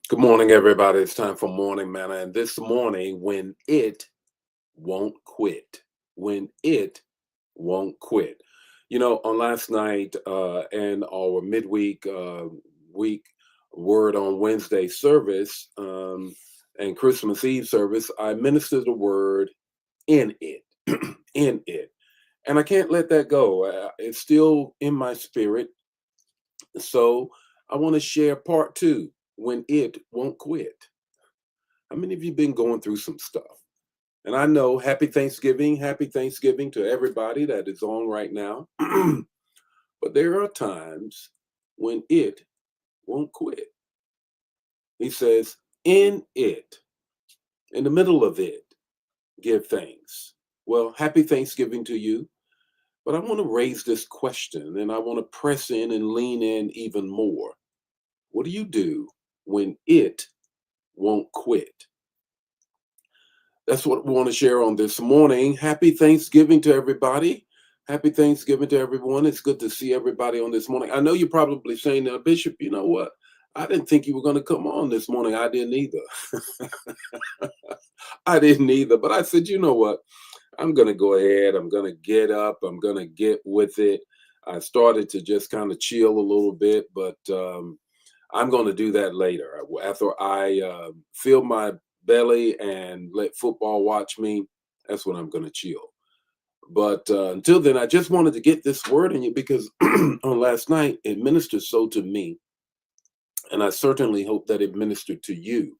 Good morning, everybody. It's time for Morning Manna. And this morning, when it won't quit, when it won't quit. On last night and our midweek week word on Wednesday service and Christmas Eve service, I ministered the word in it, in it. And I can't let that go. It's still in my spirit. So I want to share part two when it won't quit. How many of you been going through some stuff? And I know happy Thanksgiving to everybody that is on right now. But there are times when it won't quit. He says, in it, in the middle of it, give thanks. Well, happy Thanksgiving to you. But I want to raise this question and I want to press in and lean in even more. What do you do when it won't quit? That's what we want to share on this morning. Happy Thanksgiving to everybody. Happy Thanksgiving to everyone. It's good to see everybody on this morning. I know you're probably saying, now, Bishop, you know what? I didn't think you were going to come on this morning. I didn't either. I didn't either. But I said, you know what? I'm going to go ahead. I'm going to get up. I'm going to get with it. I started to just kind of chill a little bit, but I'm going to do that later. After I fill my belly and let football watch me, that's when I'm going to chill. But until then, I just wanted to get this word in you because on last night, it ministered so to me. And I certainly hope that it ministered to you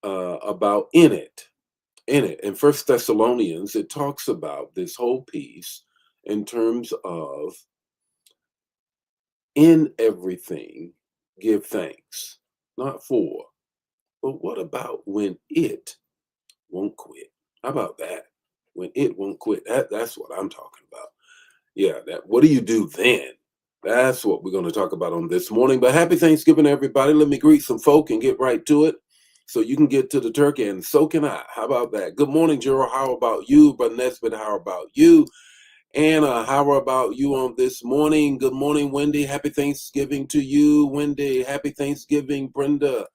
about in it. In it. In First Thessalonians, it talks about this whole piece in terms of in everything, give thanks, not for. But what about when it won't quit? How about that? When it won't quit. That's what I'm talking about. Yeah, that what do you do then? That's what we're going to talk about on this morning. But happy Thanksgiving, everybody. Let me greet some folk and get right to it. So you can get to the turkey, and so can I. How about that? Good morning, Gerald. How about you? Brother Nesbitt, how about you? Anna, how about you on this morning? Good morning, Wendy. Happy Thanksgiving to you, Wendy. Happy Thanksgiving, Brenda.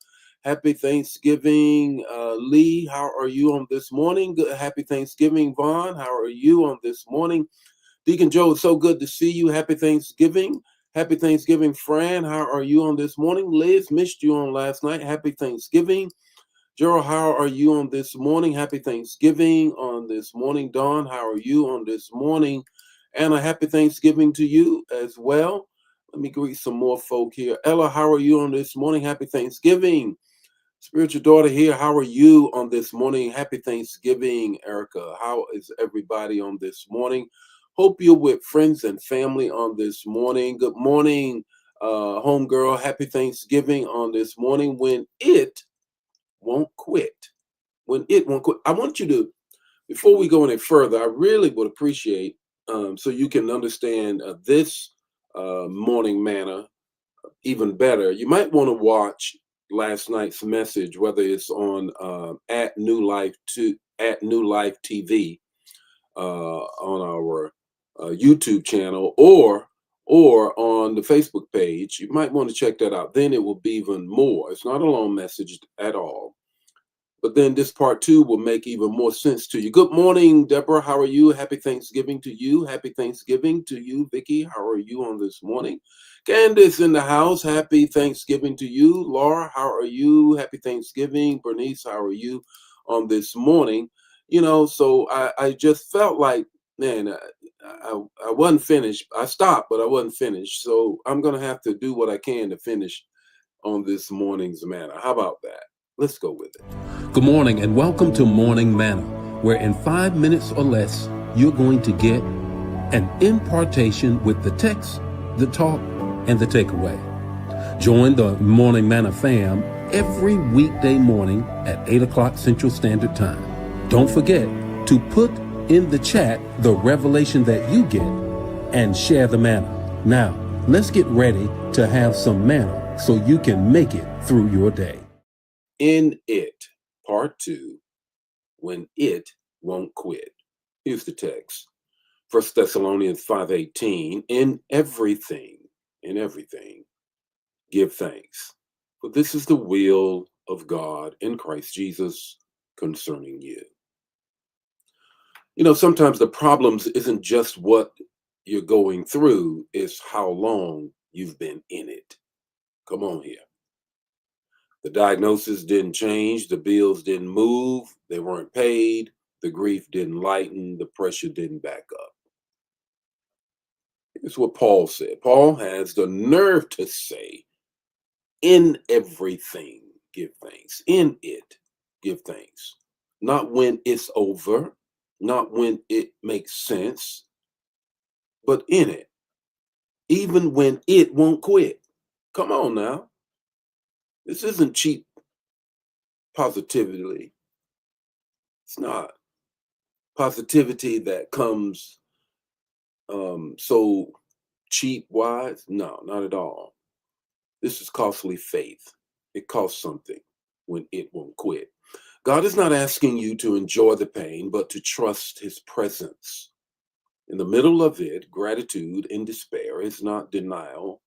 Happy Thanksgiving, Lee. How are you on this morning? Good. Happy Thanksgiving, Vaughn. How are you on this morning? Deacon Joe, it's so good to see you. Happy Thanksgiving. Happy Thanksgiving, Fran. How are you on this morning? Liz, missed you on last night. Happy Thanksgiving. Gerald, how are you on this morning? Happy Thanksgiving on this morning. Dawn, how are you on this morning? Anna, happy Thanksgiving to you as well. Let me greet some more folk here. Ella, how are you on this morning? Happy Thanksgiving. Spiritual daughter here, how are you on this morning? Happy Thanksgiving, Erica. How is everybody on this morning? Hope you're with friends and family on this morning. Good morning, homegirl. Happy Thanksgiving on this morning when it won't quit. When it won't quit. I want you to, before we go any further, I really would appreciate so you can understand this morning manna even better. You might want to watch last night's message, whether it's on at New Life TV on our YouTube channel or on the Facebook page. You might want to check that out. Then it will be even more. It's not a long message at all. But then this part two will make even more sense to you. Good morning, Deborah. How are you? Happy Thanksgiving to you. Happy Thanksgiving to you, Vicky. How are you on this morning? Candace in the house. Happy Thanksgiving to you. Laura, how are you? Happy Thanksgiving. Bernice, how are you on this morning? So I just felt like, man, I wasn't finished. I stopped, but I wasn't finished. So I'm going to have to do what I can to finish on this morning's manna. How about that? Let's go with it. Good morning and welcome to Morning Manna, where in 5 minutes or less, you're going to get an impartation with the text, the talk, and the takeaway. Join the Morning Manna fam every weekday morning at 8 o'clock Central Standard Time. Don't forget to put in the chat the revelation that you get and share the manna. Now, let's get ready to have some manna so you can make it through your day. In it, part two, when it won't quit. Here's the text. First Thessalonians 5:18, in everything, give thanks. For this is the will of God in Christ Jesus concerning you. Sometimes the problems isn't just what you're going through, it's how long you've been in it. Come on here. The diagnosis didn't change, the bills didn't move, they weren't paid, the grief didn't lighten, the pressure didn't back up. It's what Paul said. Paul has the nerve to say, in everything, give thanks. In it, give thanks. Not when it's over, not when it makes sense, but in it. Even when it won't quit. Come on now. This isn't cheap positivity. It's not. Positivity that comes so cheap wise. No, not at all. This is costly faith. It costs something when it won't quit. God is not asking you to enjoy the pain, but to trust his presence. In the middle of it, gratitude and despair is not denial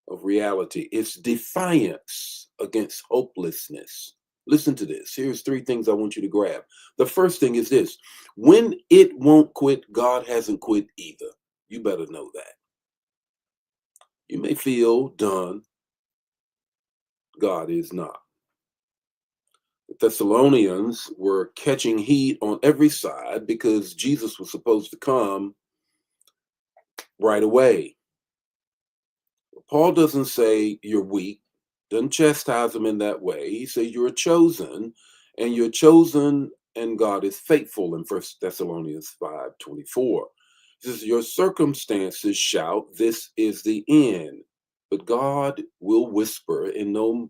of reality, it's defiance against hopelessness. Listen to this. Here's three things I want you to grab. The first thing is this: when it won't quit, God hasn't quit either. You better know that. You may feel done, God is not. The Thessalonians were catching heat on every side because Jesus was supposed to come right away. Paul doesn't say you're weak, doesn't chastise them in that way. He says you're chosen, and you're chosen, and God is faithful in First Thessalonians 5:24. He says, your circumstances shout, this is the end. But God will whisper in the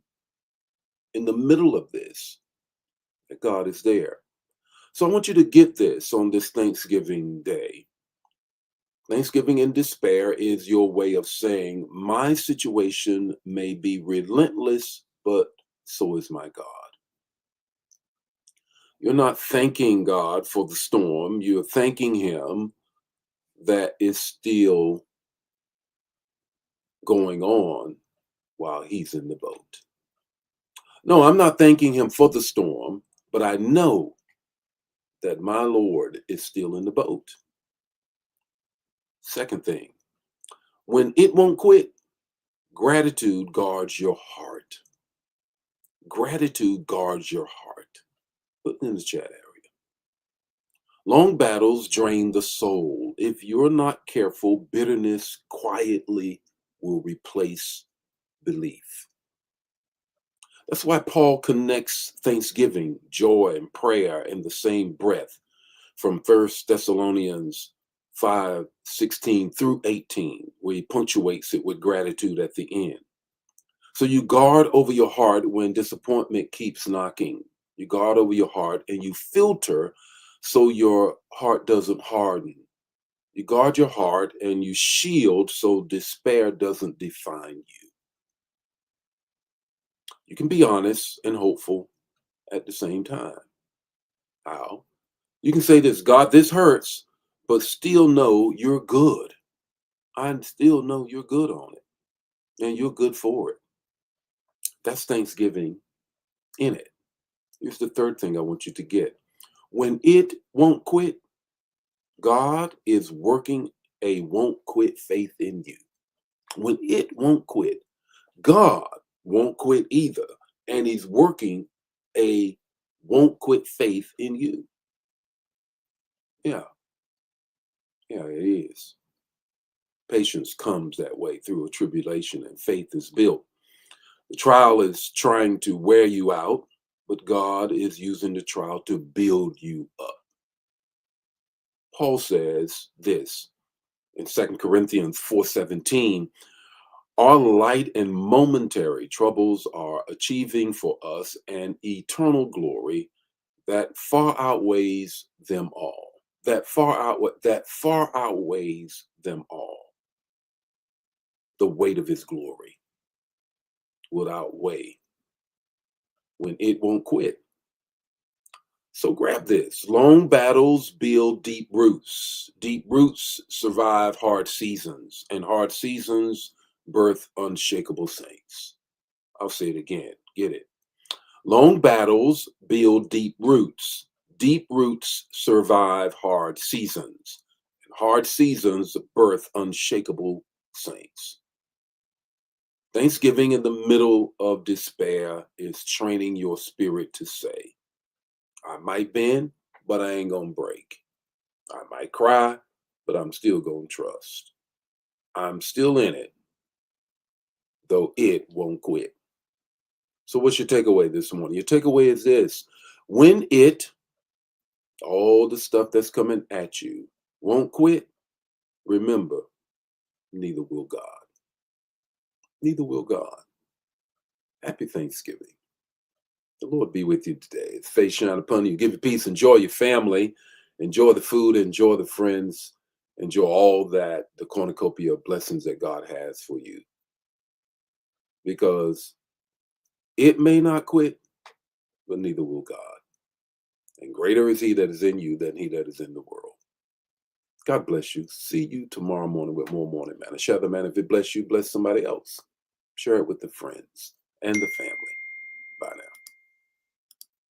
middle of this that God is there. So I want you to get this on this Thanksgiving Day. Thanksgiving in despair is your way of saying, my situation may be relentless, but so is my God. You're not thanking God for the storm, you're thanking him that is still going on while he's in the boat. No, I'm not thanking him for the storm, but I know that my Lord is still in the boat. Second thing, when it won't quit, gratitude guards your heart. Gratitude guards your heart. Put it in the chat area. Long battles drain the soul. If you're not careful, bitterness quietly will replace belief. That's why Paul connects thanksgiving, joy, and prayer in the same breath from First Thessalonians 5:16 through 18, where he punctuates it with gratitude at the end. So you guard over your heart when disappointment keeps knocking. You guard over your heart and you filter so your heart doesn't harden. You guard your heart and you shield so despair doesn't define you. You can be honest and hopeful at the same time. How? You can say this: God, this hurts, but still know you're good. I still know you're good on it and you're good for it. That's Thanksgiving in it. Here's the third thing I want you to get. When it won't quit, God is working a won't quit faith in you. When it won't quit, God won't quit either. And he's working a won't quit faith in you. Yeah, yeah, it is. Patience comes that way through a tribulation, and faith is built. The trial is trying to wear you out, but God is using the trial to build you up. Paul says this in 2 Corinthians 4:17, our light and momentary troubles are achieving for us an eternal glory that far outweighs them all. That far outweighs them all. The weight of his glory will outweigh when it won't quit. So grab this. Long battles build deep roots. Deep roots survive hard seasons, and hard seasons birth unshakable saints. I'll say it again. Get it. Long battles build deep roots. Deep roots survive hard seasons. And hard seasons birth unshakable saints. Thanksgiving in the middle of despair is training your spirit to say, I might bend, but I ain't gonna break. I might cry, but I'm still gonna trust. I'm still in it, though it won't quit. So what's your takeaway this morning? Your takeaway is this. When all the stuff that's coming at you, won't quit, remember, neither will God. Neither will God. Happy Thanksgiving. The Lord be with you today. His face shine upon you. Give you peace. Enjoy your family. Enjoy the food. Enjoy the friends. Enjoy all that, the cornucopia of blessings that God has for you. Because it may not quit, but neither will God. And greater is he that is in you than he that is in the world. God bless you. See you tomorrow morning with more Morning Manna. Share the man. If it bless you, bless somebody else. Share it with the friends and the family. Bye now.